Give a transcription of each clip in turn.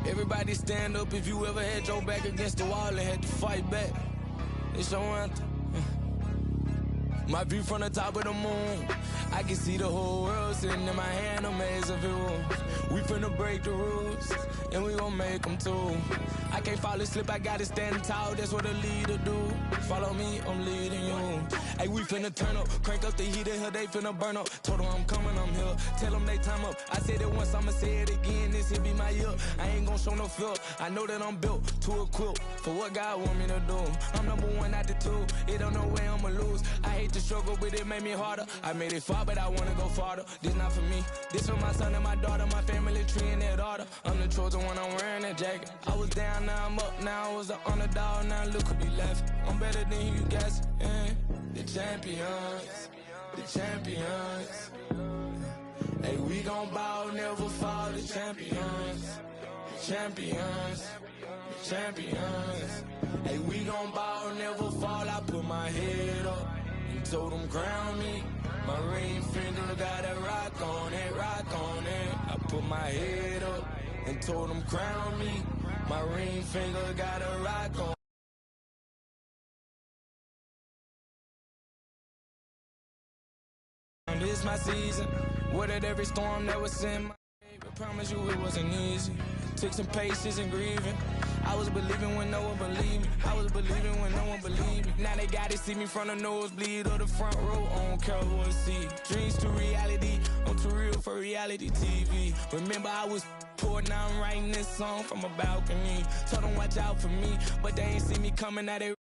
Everybody stand up if you ever had your back against the wall and had to fight back. It's your anthem. My view from the top of the moon, I can see the whole world sitting in my hand, a maze of rules. We finna break the rules, and we gon' make them too. I can't fall asleep, I gotta stand tall, that's what a leader do. Follow me, I'm leading you. Hey, we finna turn up, crank up the heat in here, they finna burn up. Told them I'm coming, I'm here, tell them they time up. I said it once, I'ma say it again, this here be my year. I ain't gon' show no fear, I know that I'm built to equip for what God want me to do. I'm number one out the two, it don't know where I'ma lose. I hate the struggle, but it made me harder. I made it far, but I wanna go farther. This not for me, this for my son and my daughter, my family tree and their daughter. I'm the chosen one, I'm wearing that jacket. I was down, now I'm up, now I was the underdog, now look who be left. I'm better than you guys, yeah. The champions, the champions. Hey, we gon' bow, never fall, the champions, the champions, the champions. Hey, we gon' bow, never fall, I put my head up and told them crown me. My ring finger got a rock on it, rock on it. I put my head up and told them crown me. My ring finger got a rock on it. This my season, weathered every storm that was in my way. I promise you it wasn't easy. Took some patience and grieving. I was believing when no one believed me. I was believing when no one believed me. Now they gotta see me from the nosebleed or the front row. I don't care who I see. Dreams to reality, I'm too real for reality TV. Remember I was poor, now I'm writing this song from a balcony. Told them watch out for me, but they ain't see me coming at it.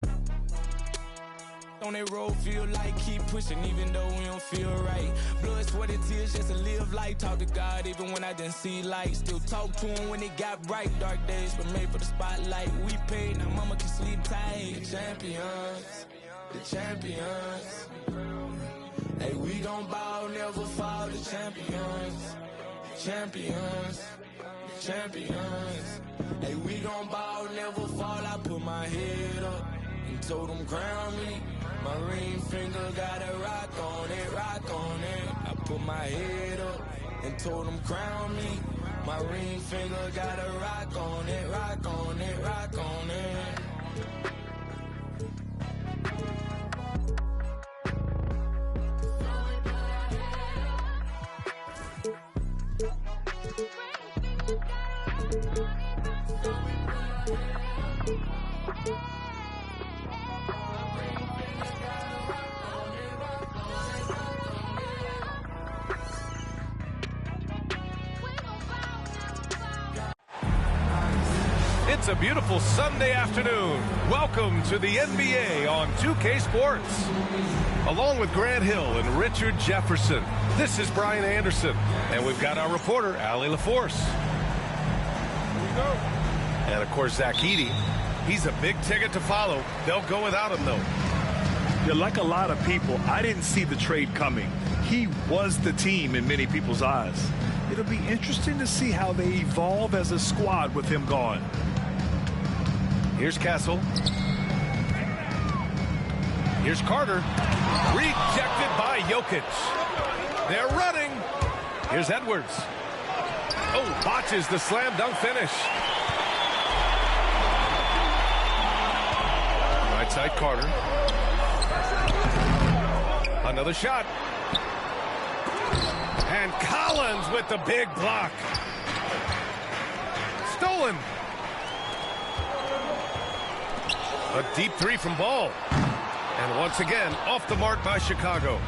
On that road, feel like keep pushing even though we don't feel right. Blood, sweat, and tears just to live life. Talk to God even when I didn't see light. Still talk to him when it got bright. Dark days but made for the spotlight. We paid, now mama can sleep tight. The champions, the champions. Hey, we gon' bow, never fall. The champions, champions, champions. Hey, we gon' bow, never fall. I put my head up and told them crown me. My ring finger got a rock on it, rock on it. I put my head up and told them crown me. My ring finger got a rock on it, rock on it, rock on it. It's a beautiful Sunday afternoon. Welcome to the NBA on 2K Sports. Along with Grant Hill and Richard Jefferson, this is Brian Anderson. And we've got our reporter, Allie LaForce. Here we go. And, of course, Zach Edey. He's a big ticket to follow. They'll go without him, though. Yeah, like a lot of people, I didn't see the trade coming. He was the team in many people's eyes. It'll be interesting to see how they evolve as a squad with him gone. Here's Castle. Here's Carter. Rejected by Jokic. They're running. Here's Edwards. Oh, botches the slam dunk finish. Right side Carter. Another shot. And Collins with the big block. Stolen. A deep three from Ball. And once again, off the mark by Chicago.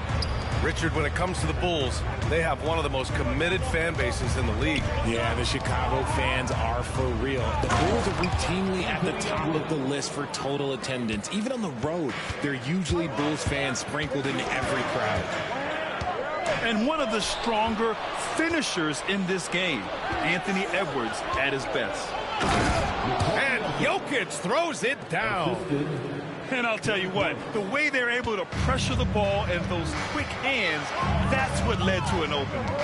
Richard, when it comes to the Bulls, they have one of the most committed fan bases in the league. Yeah, the Chicago fans are for real. The Bulls are routinely at the top of the list for total attendance. Even on the road, there are usually Bulls fans sprinkled in every crowd. And one of the stronger finishers in this game, Anthony Edwards at his best. And Jokic throws it down. And I'll tell you what, the way they're able to pressure the ball and those quick hands, that's what led to an opening.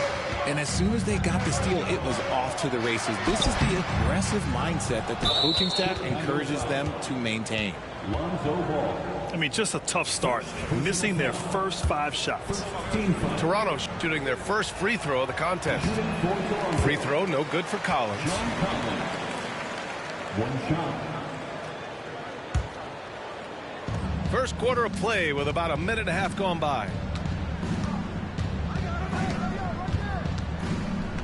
And as soon as they got the steal, it was off to the races. This is the aggressive mindset that the coaching staff encourages them to maintain. I mean, just a tough start, missing their first 5 shots. Toronto shooting their first free throw of the contest. Free throw, no good for Collins. One shot. First quarter of play with about a minute and a half gone by.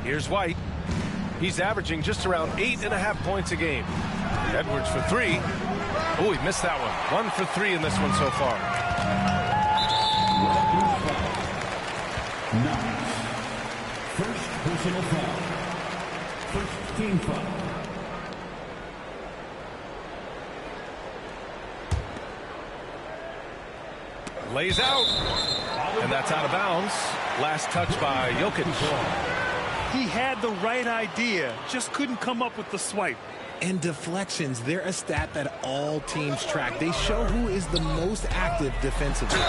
Here's White. He's averaging just around 8.5 points a game. Edwards for three. Oh, he missed that one. 1 for 3 in this one so far. Nice. First personal foul. First team foul. Lays out. And that's out of bounds. Last touch by Jokic. He had the right idea, just couldn't come up with the swipe. And deflections, they're a stat that all teams track. They show who is the most active defensively.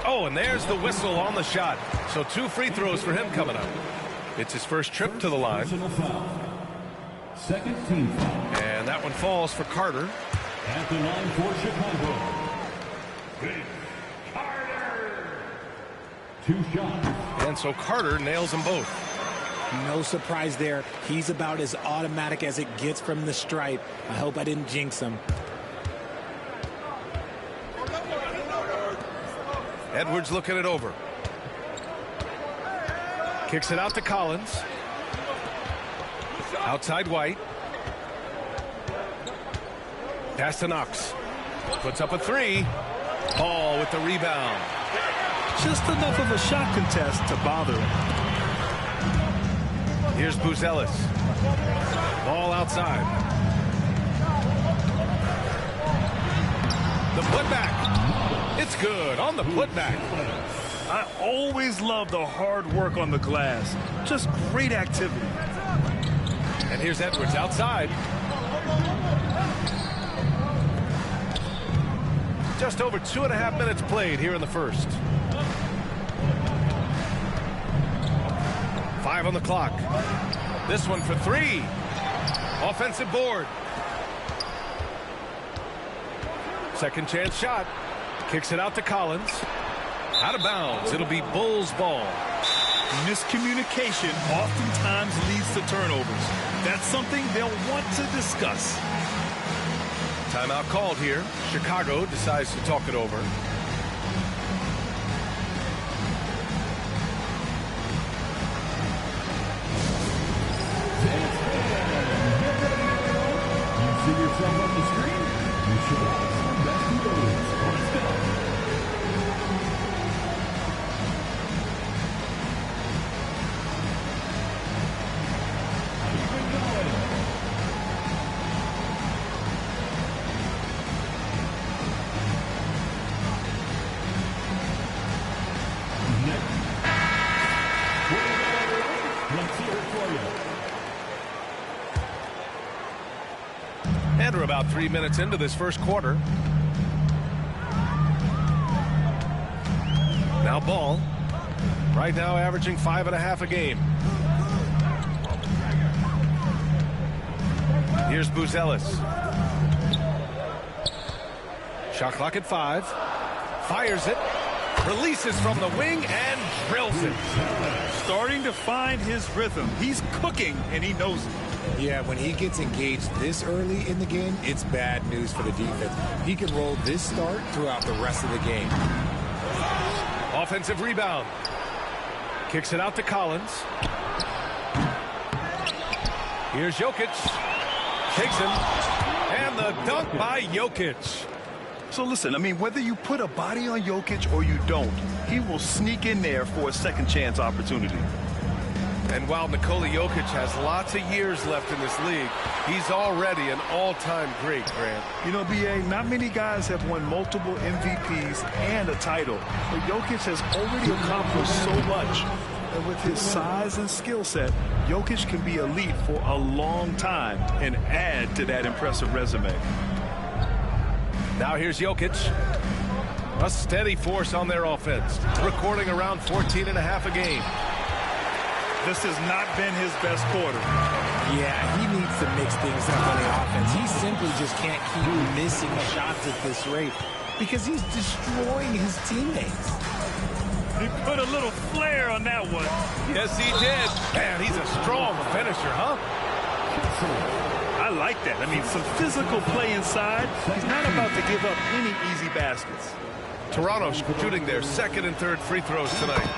Oh, and there's the whistle on the shot. So 2 free throws for him coming up. It's his first trip to the line. Personal foul. Second team foul. And that one falls for Carter. At the line for Chicago. Carter. 2 shots. And so Carter nails them both. No surprise there. He's about as automatic as it gets from the stripe. I hope I didn't jinx him. Edwards looking it over. Kicks it out to Collins. Outside White. Pass to Knox. Puts up a 3. Ball with the rebound. Just enough of a shot contest to bother him. Here's Buzelis. Ball outside. The putback. It's good on the putback. I always love the hard work on the glass. Just great activity. And here's Edwards outside. Just over 2.5 minutes played here in the first. 5 on the clock. This one for 3. Offensive board. Second chance shot. Kicks it out to Collins. Out of bounds. It'll be Bulls ball. Miscommunication oftentimes leads to turnovers. That's something they'll want to discuss. Timeout called here. Chicago decides to talk it over. You see yourself on the screen? You should watch some basketball. Let's go. And we're about 3 minutes into this first quarter. Now Ball. Right now averaging 5.5 a game. Here's Buzelis. Shot clock at 5. Fires it. Releases from the wing and drills it. Starting to find his rhythm. He's cooking, and he knows it. Yeah, when he gets engaged this early in the game, it's bad news for the defense. He can roll this start throughout the rest of the game. Offensive rebound. Kicks it out to Collins. Here's Jokic. Takes him. And the dunk by Jokic. So listen, I mean, whether you put a body on Jokic or you don't, he will sneak in there for a second chance opportunity. And while Nikola Jokic has lots of years left in this league, he's already an all-time great, Grant. You know, B.A., not many guys have won multiple MVPs and a title. But Jokic has already accomplished so much. And with his size and skill set, Jokic can be elite for a long time and add to that impressive resume. Now here's Jokic. A steady force on their offense, recording around 14.5 a game. This has not been his best quarter. Yeah, he needs to mix things up on the offense. He simply just can't keep missing shots at this rate because he's destroying his teammates. He put a little flair on that one. Yes, he did. Man, he's a strong finisher, huh? I I like that. I mean, some physical play inside. He's not about to give up any easy baskets. Toronto shooting their second and third free throws tonight.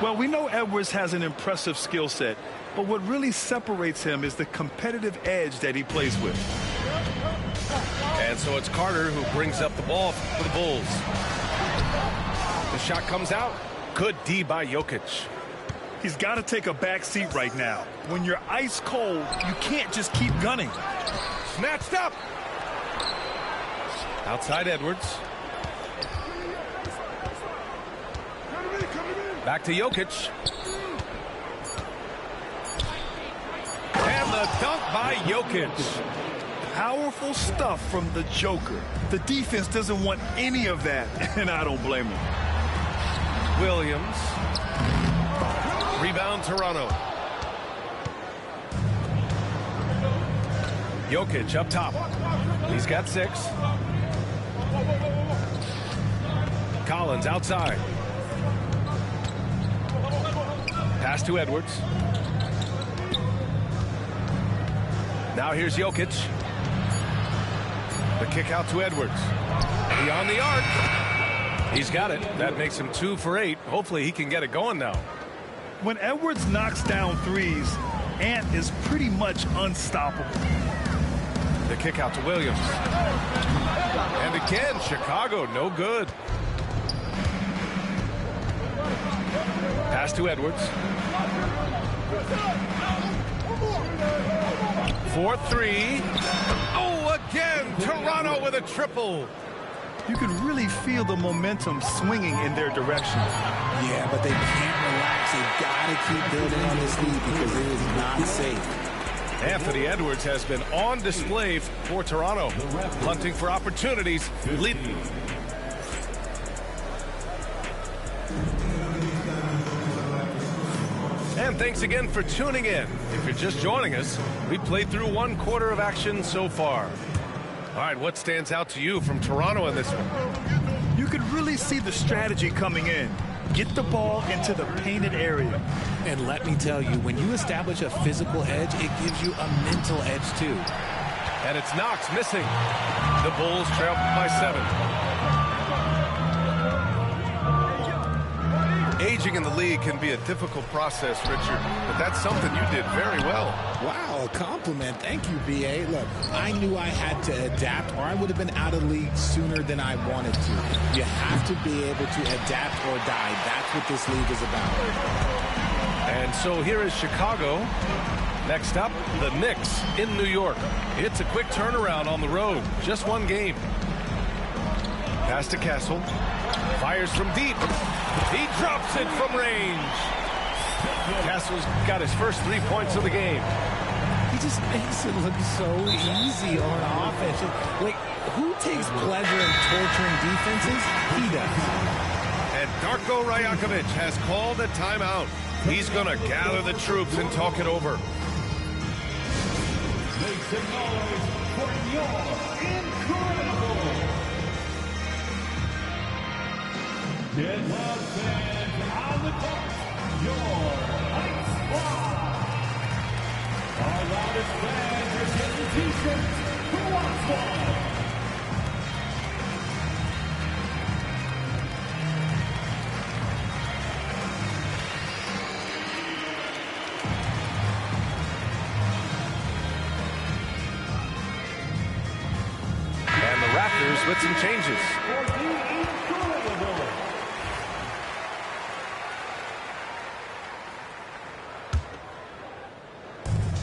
Well, we know Edwards has an impressive skill set, but what really separates him is the competitive edge that he plays with. And so it's Carter who brings up the ball for the Bulls. The shot comes out. Good D by Jokic. He's got to take a back seat right now. When you're ice cold, you can't just keep gunning. Snatched up. Outside Edwards. Back to Jokic. And the dunk by Jokic. Powerful stuff from the Joker. The defense doesn't want any of that, and I don't blame him. Williams. Rebound Toronto. Jokic up top. He's got 6. Collins outside. Pass to Edwards. Now here's Jokic. The kick out to Edwards. Beyond the arc. He's got it. That makes him 2 for 8. Hopefully he can get it going now. When Edwards knocks down threes, Ant is pretty much unstoppable. The kick out to Williams. And again, Chicago, no good. Pass to Edwards. 4-3. Oh, again, Toronto with a triple. You can really feel the momentum swinging in their direction. Yeah, but they can't relax. They've got to keep building on this lead because it is not safe. Anthony Edwards has been on display for Toronto, hunting for opportunities, leading. And thanks again for tuning in. If you're just joining us, we played through 1 quarter of action so far. All right, what stands out to you from Toronto in this one? You could really see the strategy coming in. Get the ball into the painted area. And let me tell you, when you establish a physical edge, it gives you a mental edge too. And it's Knox missing. The Bulls trail by 7. Aging in the league can be a difficult process, Richard, but that's something you did very well. Wow, a compliment. Thank you, B.A. Look, I knew I had to adapt or I would have been out of the league sooner than I wanted to. You have to be able to adapt or die. That's what this league is about. And so here is Chicago. Next up, the Knicks in New York. It's a quick turnaround on the road. Just 1 game. Pass to Castle. Fires from deep. He drops it from range. Castle's got his first 3 points of the game. He just makes it look so easy on offense. Like, who takes pleasure in torturing defenses? He does. And Darko Rajakovic has called a timeout. He's going to gather the troops and talk it over. Make some noise for your incredible. Get loud fans on the court. Your Ice Squad. Our loudest fans are getting t-shirts. Who wants one? And the Raptors with some changes.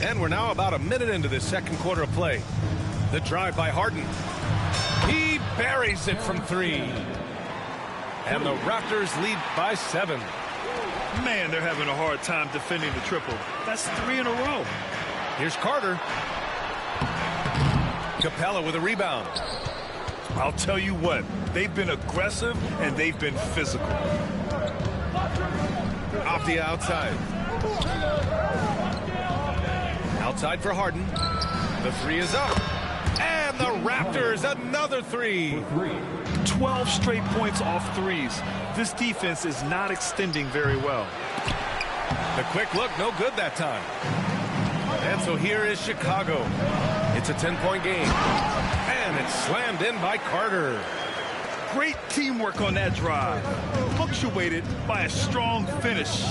And we're now about a minute into the second quarter of play. The drive by Harden. He buries it from 3. And the Raptors lead by 7. Man, they're having a hard time defending the triple. That's 3 in a row. Here's Carter. Capella with a rebound. I'll tell you what, they've been aggressive and they've been physical. Off the outside. Outside for Harden. The 3 is up. And the Raptors, another 3. 12 straight points off threes. This defense is not extending very well. The quick look, no good that time. And so here is Chicago. It's a 10-point game. And it's slammed in by Carter. Great teamwork on that drive, punctuated by a strong finish.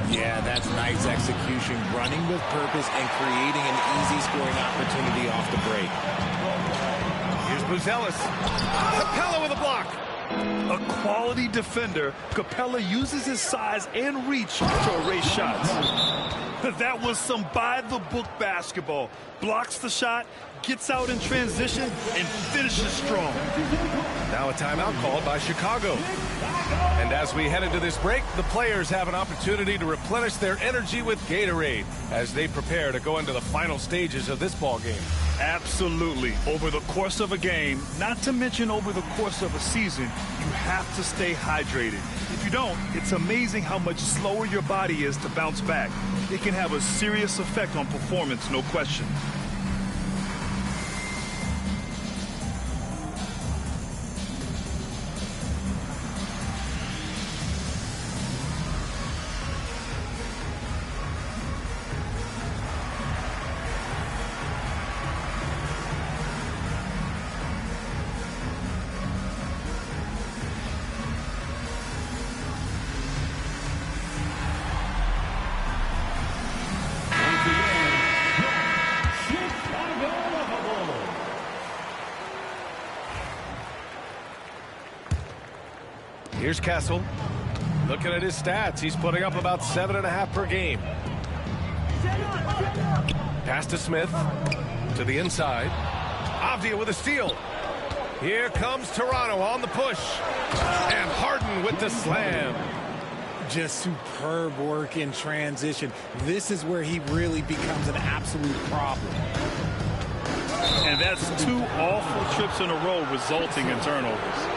Yeah, that's nice execution, running with purpose and creating an easy scoring opportunity off the break. Here's Buzelis. Capella with a block. A quality defender, Capella uses his size and reach to erase shots. That was some by-the-book basketball. Blocks the shot, gets out in transition, and finishes strong. Now a timeout called by Chicago. And as we head into this break, the players have an opportunity to replenish their energy with Gatorade as they prepare to go into the final stages of this ball game. Absolutely. Over the course of a game, not to mention over the course of a season, you have to stay hydrated. If you don't, it's amazing how much slower your body is to bounce back. It can have a serious effect on performance, no question. Here's Kessel. Looking at his stats, he's putting up about 7.5 per game. Pass to Smith. To the inside. Avdia with a steal. Here comes Toronto on the push. And Harden with the slam. Just superb work in transition. This is where he really becomes an absolute problem. And that's 2 awful trips in a row resulting in turnovers.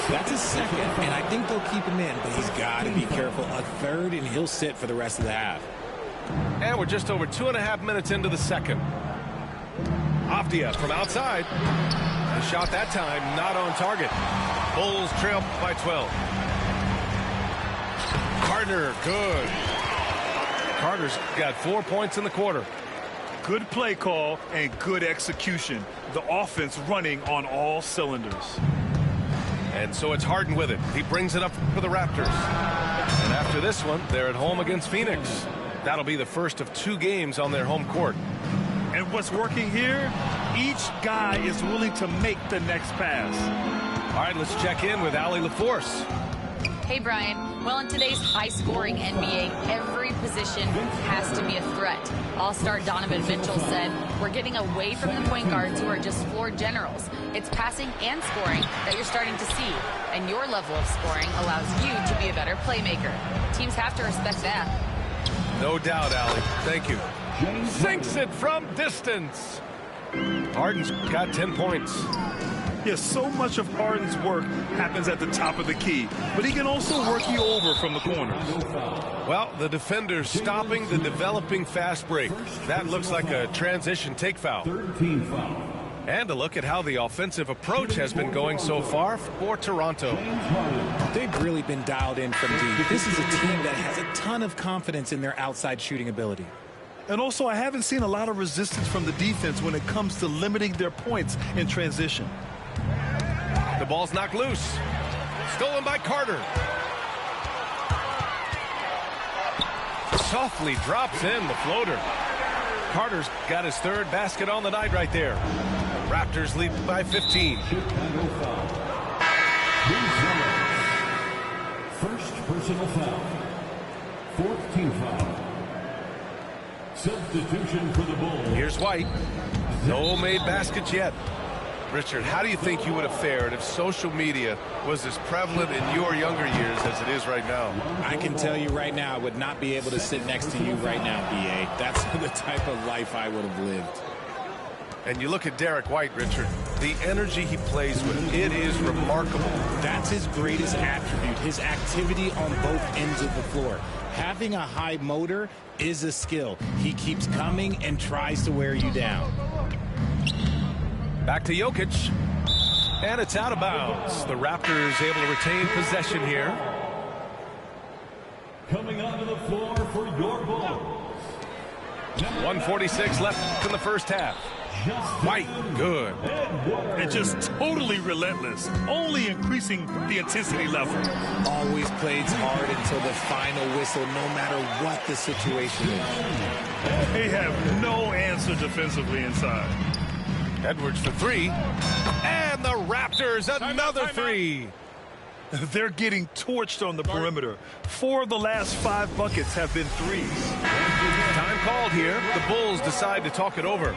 That's his second, and I think they'll keep him in, but he's got to be careful. A third, and he'll sit for the rest of the half. And we're just over 2.5 minutes into the second. Avdia from outside. The shot that time not on target. Bulls trail by 12. Carter, good. Carter's got 4 points in the quarter. Good play call and good execution. The offense running on all cylinders. And so it's Harden with it. He brings it up for the Raptors. And after this one, they're at home against Phoenix. That'll be the first of 2 games on their home court. And what's working here? Each guy is willing to make the next pass. All right, let's check in with Allie LaForce. Hey, Brian. Well, in today's high-scoring NBA, every position has to be a threat. All-star Donovan Mitchell said, "We're getting away from the point guards who are just floor generals. It's passing and scoring that you're starting to see, and your level of scoring allows you to be a better playmaker. Teams have to respect that." No doubt, Allie. Thank you. Sinks it from distance. Harden's got 10 points. Yes, so much of Harden's work happens at the top of the key, but he can also work you over from the corners. Well, the defender's stopping the developing fast break. That looks like a transition take foul. And a look at how the offensive approach has been going so far for Toronto. They've really been dialed in from deep. This is a team that has a ton of confidence in their outside shooting ability. And also, I haven't seen a lot of resistance from the defense when it comes to limiting their points in transition. The ball's knocked loose. Stolen by Carter. Softly drops in the floater. Carter's got his 3rd basket on the night right there. Raptors lead by 15. First personal foul. 4th team foul. Substitution for the Bulls. Here's White. No made baskets yet. Richard, how do you think you would have fared if social media was as prevalent in your younger years as it is right now? I can tell you right now, I would not be able to sit next to you right now, B.A. That's the type of life I would have lived. And you look at Derek White, Richard, the energy he plays with, it is remarkable. That's his greatest attribute, his activity on both ends of the floor. Having a high motor is a skill. He keeps coming and tries to wear you down. Back to Jokic. And it's out of bounds. The Raptors able to retain possession here. Coming onto the floor for your Bulls. 1:46 left in the first half. White, good. And just totally relentless, only increasing the intensity level. Always plays hard until the final whistle, no matter what the situation is. They have no answer defensively inside. Edwards for three. And the Raptors, another three. They're getting torched on the perimeter. 4 of the last 5 buckets have been threes. Time called here. The Bulls decide to talk it over.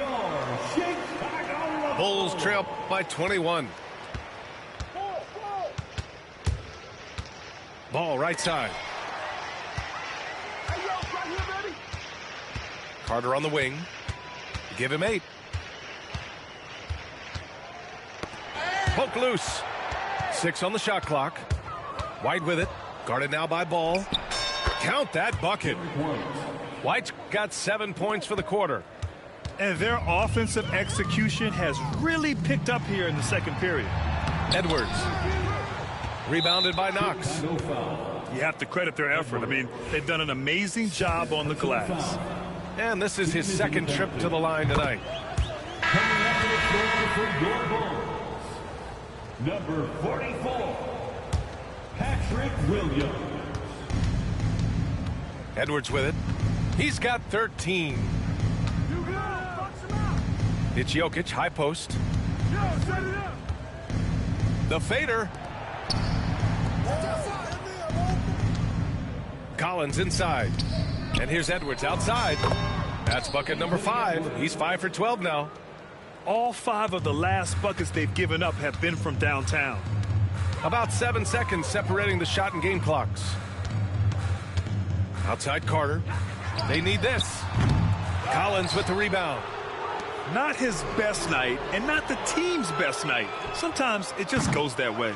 Bulls trail by 21. Ball right side. Carter on the wing. Give him 8. Poke loose. 6 on the shot clock. White with it. Guarded now by Ball. Count that bucket. White's got 7 points for the quarter. And their offensive execution has really picked up here in the second period. Edwards. Rebounded by Knox. You have to credit their effort. I mean, they've done an amazing job on the glass. And this is his second trip to the line tonight. Coming up to the floor for your Bulls, number 44, Patrick Williams. Edwards with it. He's got 13. It's Jokic, high post. The fader. Collins inside. And here's Edwards outside. That's bucket number 5. He's 5 for 12 now. All 5 of the last buckets they've given up have been from downtown. About 7 seconds separating the shot and game clocks. Outside Carter. They need this. Collins with the rebound. Not his best night, and not the team's best night. Sometimes it just goes that way.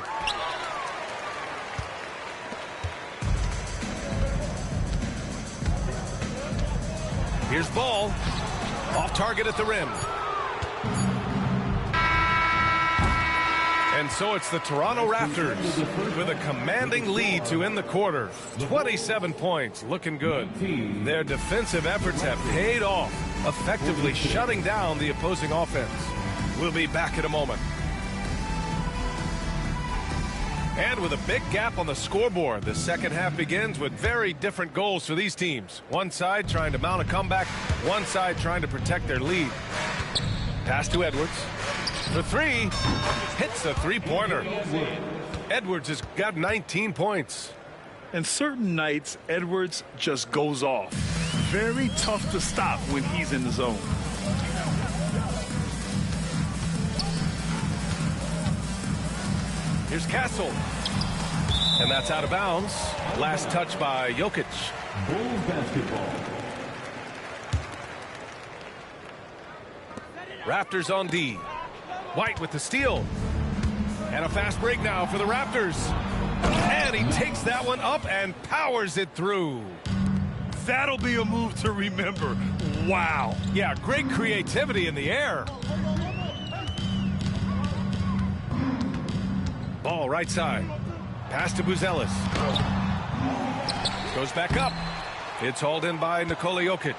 Here's Ball. Off target at the rim. And so it's the Toronto Raptors with a commanding lead to end the quarter. 27 points, looking good. Their defensive efforts have paid off, effectively shutting down the opposing offense. We'll be back in a moment. And with a big gap on the scoreboard, the second half begins with very different goals for these teams. One side trying to mount a comeback, one side trying to protect their lead. Pass to Edwards. For 3, hits a three-pointer. Edwards has got 19 points. And certain nights, Edwards just goes off. Very tough to stop when he's in the zone. Here's Castle. And that's out of bounds. Last touch by Jokic. Bulls basketball. Raptors on D. White with the steal. And a fast break now for the Raptors. And he takes that one up and powers it through. That'll be a move to remember. Wow. Yeah, great creativity in the air. Ball right side. Pass to Buzelis. Goes back up. It's hauled in by Nikola Jokic.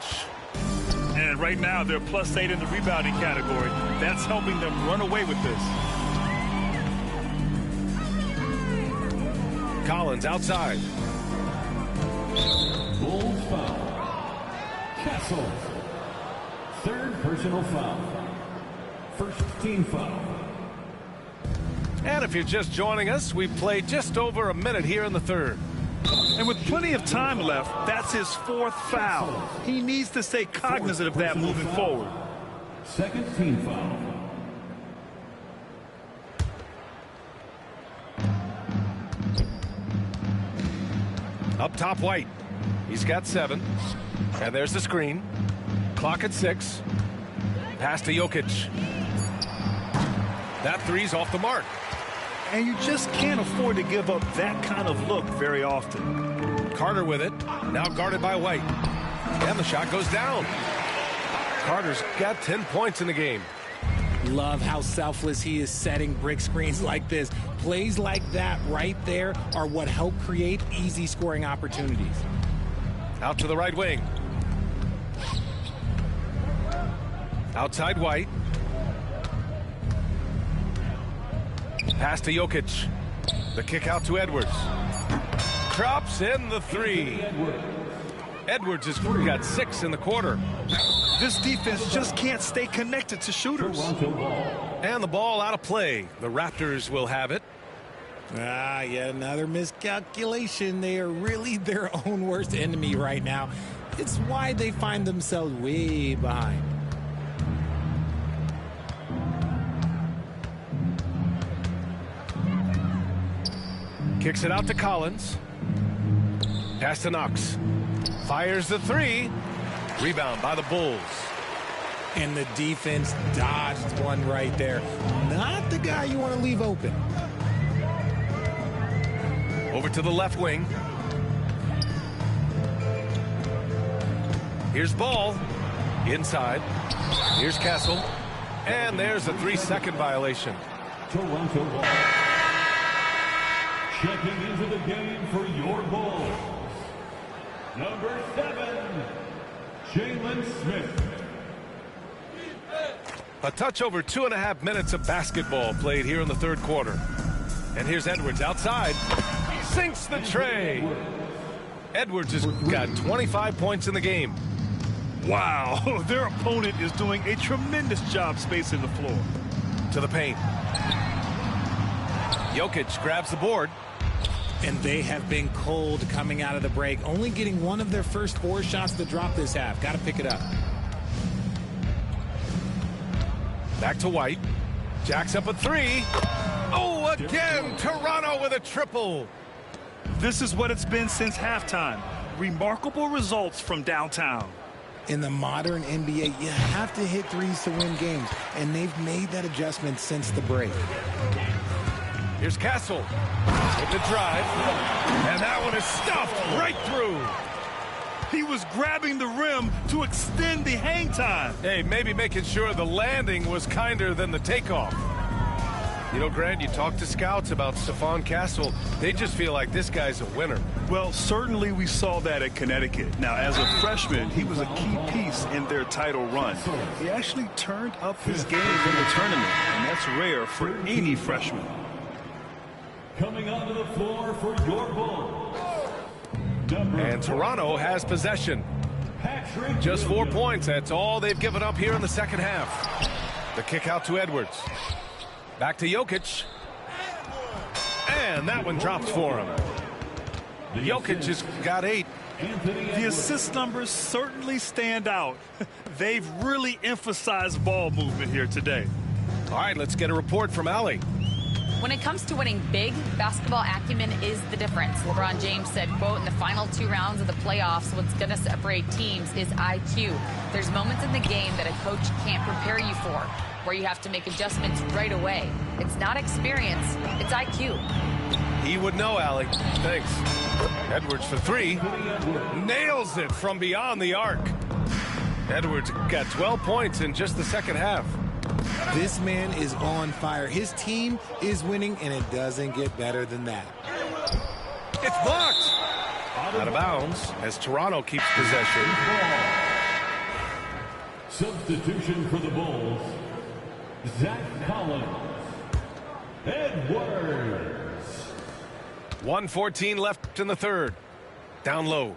And right now, they're +8 in the rebounding category. That's helping them run away with this. Collins outside. Bulls foul. Castle. Third personal foul. First team foul. And if you're just joining us, we've played just over a minute here in the third. And with plenty of time left, that's his 4th foul. He needs to stay cognizant of that moving forward. Second team foul. Up top, White. He's got 7. And there's the screen. Clock at 6. Pass to Jokic. That three's off the mark. And you just can't afford to give up that kind of look very often. Carter with it. Now guarded by White. And the shot goes down. Carter's got 10 points in the game. Love how selfless he is setting brick screens like this. Plays like that right there are what help create easy scoring opportunities. Out to the right wing. Outside White. Pass to Jokic. The kick out to Edwards. Drops in the three. Edwards has got 6 in the quarter. This defense just can't stay connected to shooters. And the ball out of play. The Raptors will have it. Yet another miscalculation. They are really their own worst enemy right now. It's why they find themselves way behind. Kicks it out to Collins. Pass to Knox. Fires the three. Rebound by the Bulls. And the defense dodged one right there. Not the guy you want to leave open. Over to the left wing. Here's Ball. Inside. Here's Castle. And there's a 3-second violation. Toronto Ball. Checking into the game for your Bulls. Number 7, Jalen Smith. A touch over 2.5 minutes of basketball played here in the third quarter. And here's Edwards outside. Sinks the tray. Edwards has got 25 points in the game. Wow, their opponent is doing a tremendous job spacing the floor. To the paint. Jokic grabs the board. And they have been cold coming out of the break. Only getting one of their first 4 shots to drop this half. Got to pick it up. Back to White. Jacks up a 3. Oh, again, Toronto with a triple. This is what it's been since halftime. Remarkable results from downtown. In the modern NBA, you have to hit threes to win games. And they've made that adjustment since the break. Here's Castle with the drive, and that one is stuffed right through. He was grabbing the rim to extend the hang time. Hey, maybe making sure the landing was kinder than the takeoff. You know, Grant, you talk to scouts about Stephon Castle. They just feel like this guy's a winner. Well, certainly we saw that at Connecticut. Now, as a freshman, he was a key piece in their title run. He actually turned up his game in the tournament, and that's rare for any freshman. Coming onto the floor for your Bulls. And Toronto has possession. Just 4 points. That's all they've given up here in the second half. The kick out to Edwards. Back to Jokic. And that one drops for him. Jokic has got 8. The assist numbers certainly stand out. They've really emphasized ball movement here today. All right, let's get a report from Allie. When it comes to winning big, basketball acumen is the difference. LeBron James said, quote, in the final 2 rounds of the playoffs, what's going to separate teams is IQ. There's moments in the game that a coach can't prepare you for, where you have to make adjustments right away. It's not experience, it's IQ. He would know, Allie. Thanks. Edwards for 3. Nails it from beyond the arc. Edwards got 12 points in just the second half. This man is on fire. His team is winning, and it doesn't get better than that. It's blocked. Out of bounds as Toronto keeps possession. Substitution for the Bulls. Zach Collins. Edwards. 1:14 left in the third. Down low.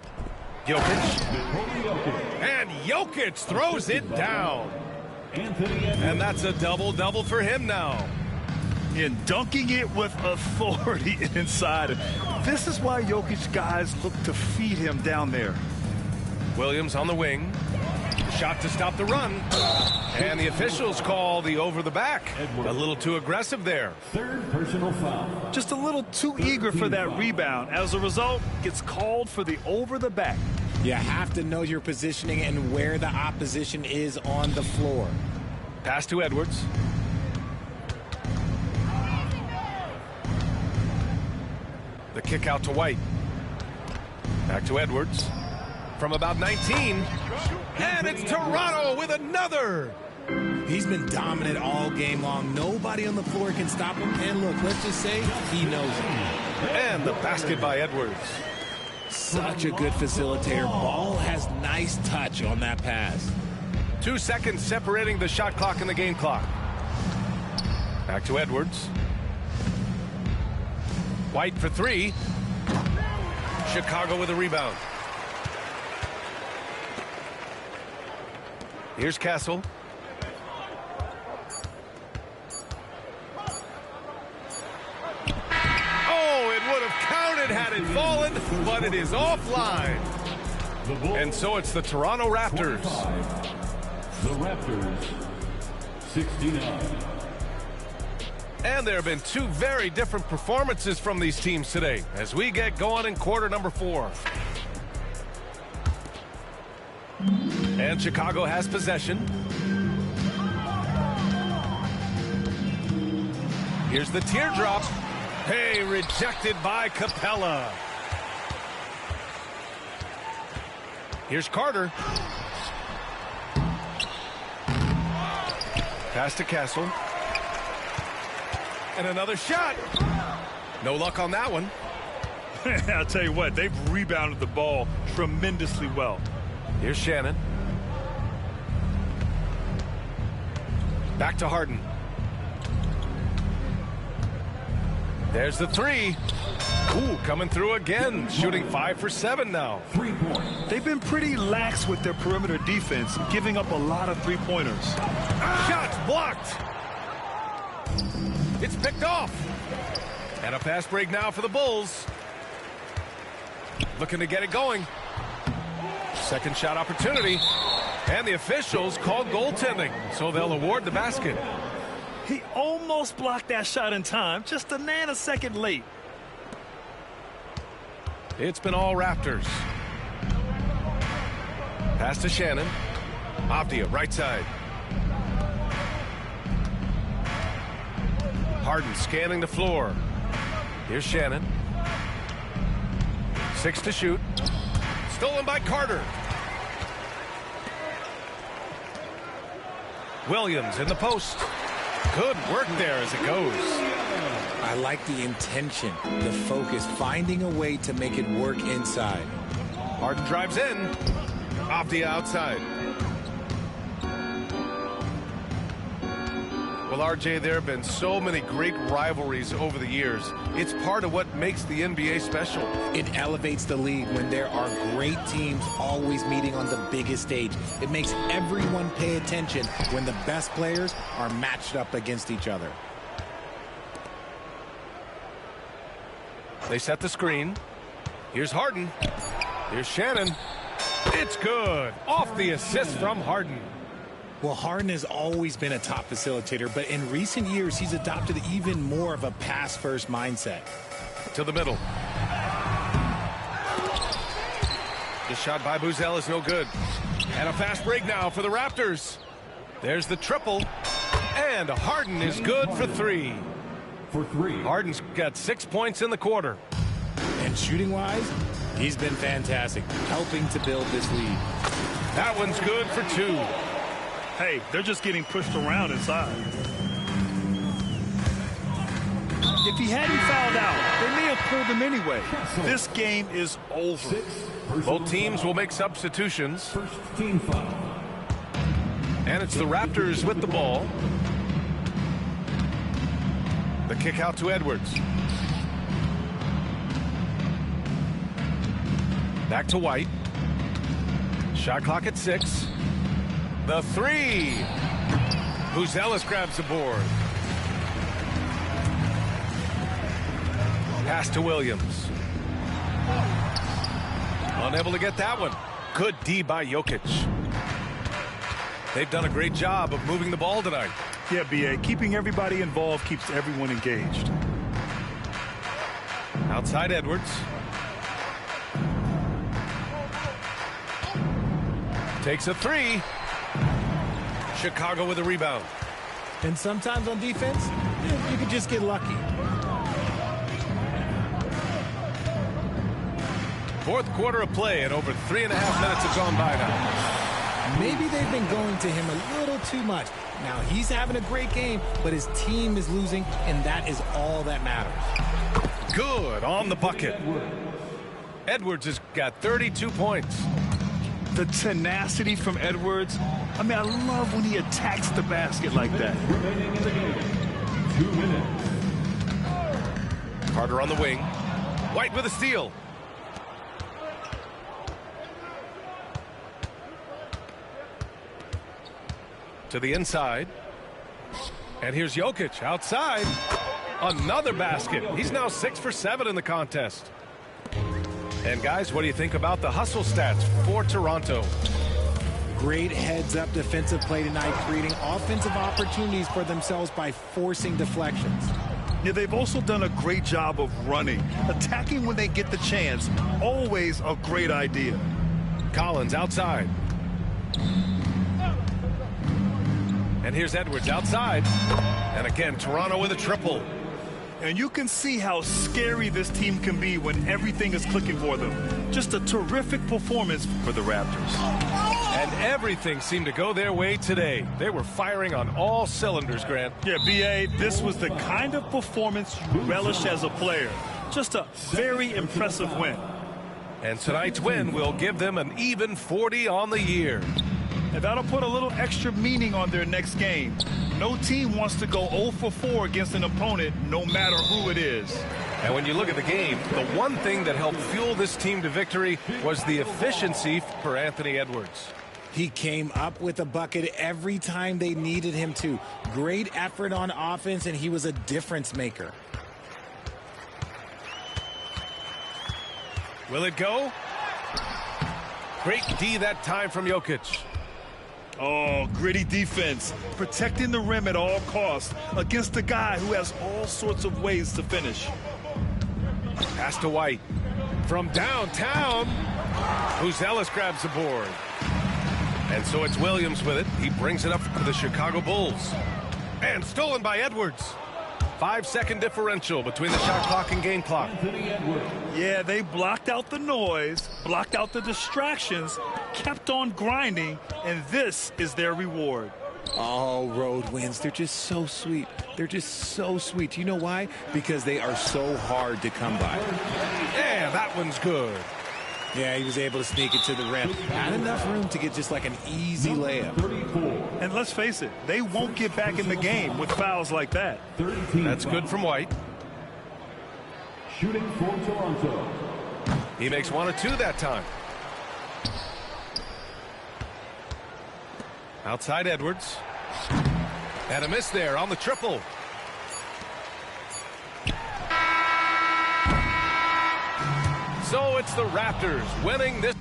Jokic. And Jokic throws it down. And that's a double-double for him now. And dunking it with authority inside. This is why Jokic guys look to feed him down there. Williams on the wing. Shot to stop the run. And the officials call the over the back. A little too aggressive there. 3rd personal foul. Just a little too eager for that rebound. As a result, gets called for the over the back. You have to know your positioning and where the opposition is on the floor. Pass to Edwards. The kick out to White. Back to Edwards. From about 19. And it's Toronto with another. He's been dominant all game long. Nobody on the floor can stop him. And look, let's just say he knows it. And the basket by Edwards. Such a good facilitator. Ball has nice touch on that pass. 2 seconds separating the shot clock and the game clock. Back to Edwards. White for three. Chicago with a rebound. Here's Castle. Oh, it would have counted had it fallen, but it is offline. And so it's the Toronto Raptors. The Raptors, 69. And there have been two very different performances from these teams today as we get going in quarter number 4. And Chicago has possession. Here's the teardrop. Hey, rejected by Capella. Here's Carter. Pass to Castle. And another shot. No luck on that one. I'll tell you what, they've rebounded the ball tremendously well. Here's Shannon. Back to Harden. There's the three. Ooh, coming through again. Shooting 5 for 7 now. 3-point. They've been pretty lax with their perimeter defense, giving up a lot of three-pointers. Shots blocked. It's picked off. And a fast break now for the Bulls. Looking to get it going. Second shot opportunity. And the officials called goaltending, so they'll award the basket. He almost blocked that shot in time, just a nanosecond late. It's been all Raptors. Pass to Shannon. Avdia, right side. Harden scanning the floor. Here's Shannon. 6 to shoot. Stolen by Carter. Williams in the post. Good work there as it goes. I like the intention, the focus, finding a way to make it work inside. Harden drives in. Avdia outside. Well, RJ, there have been so many great rivalries over the years. It's part of what makes the NBA special. It elevates the league when there are great teams always meeting on the biggest stage. It makes everyone pay attention when the best players are matched up against each other. They set the screen. Here's Harden. Here's Shannon. It's good. Off the assist from Harden. Well, Harden has always been a top facilitator, but in recent years, he's adopted even more of a pass-first mindset. To the middle. The shot by Buzel is no good. And a fast break now for the Raptors. There's the triple. And Harden is good for 3. For 3. Harden's got 6 points in the quarter. And shooting-wise, he's been fantastic, helping to build this lead. That one's good for 2. Hey, they're just getting pushed around inside. If he hadn't fouled out, they may have pulled him anyway. This game is over. Both teams will make substitutions. First team foul. And it's the Raptors with the ball. The kick out to Edwards. Back to White. Shot clock at 6. The 3. Buzelis grabs the board. Pass to Williams. Unable to get that one. Good D by Jokic. They've done a great job of moving the ball tonight. Yeah, B.A., keeping everybody involved keeps everyone engaged. Outside Edwards. Takes a 3. Chicago with a rebound. And sometimes on defense, you can just get lucky. Fourth quarter of play, and over 3.5 minutes have gone by now. Maybe they've been going to him a little too much. Now, he's having a great game, but his team is losing, and that is all that matters. Good on the bucket. Edwards has got 32 points. The tenacity from Edwards. I mean, I love when he attacks the basket like that. Remaining in the game, 2 minutes. Carter on the wing. White with a steal. To the inside. And here's Jokic outside. Another basket. He's now 6 for 7 in the contest. And guys, what do you think about the hustle stats for Toronto? Great heads-up defensive play tonight, creating offensive opportunities for themselves by forcing deflections. Yeah, they've also done a great job of running, attacking when they get the chance. Always a great idea. Collins outside. And here's Edwards outside. And again, Toronto with a triple. And you can see how scary this team can be when everything is clicking for them. Just a terrific performance for the Raptors. And everything seemed to go their way today. They were firing on all cylinders, Grant. Yeah, B.A., this was the kind of performance you relish as a player. Just a very impressive win. And tonight's win will give them an even 40 on the year. And that'll put a little extra meaning on their next game. No team wants to go 0 for 4 against an opponent, no matter who it is. And when you look at the game, the one thing that helped fuel this team to victory was the efficiency for Anthony Edwards. He came up with a bucket every time they needed him to. Great effort on offense, and he was a difference maker. Will it go? Great D that time from Jokic. Oh, gritty defense, protecting the rim at all costs against a guy who has all sorts of ways to finish. Pass to White. From downtown, Ellis grabs the board. And so it's Williams with it. He brings it up for the Chicago Bulls. And stolen by Edwards. 5-second differential between the shot clock and game clock. Yeah, they blocked out the noise, blocked out the distractions, kept on grinding, and this is their reward. Oh, road wins. They're just so sweet. They're just so sweet. You know why? Because they are so hard to come by. Yeah, that one's good. Yeah, he was able to sneak it to the rim. Not enough room to get just like an easy layup. And let's face it, they won't get back in the game with fouls like that. That's good from White. Shooting for Toronto. He makes 1 of 2 that time. Outside Edwards. And a miss there on the triple. So it's the Raptors winning this.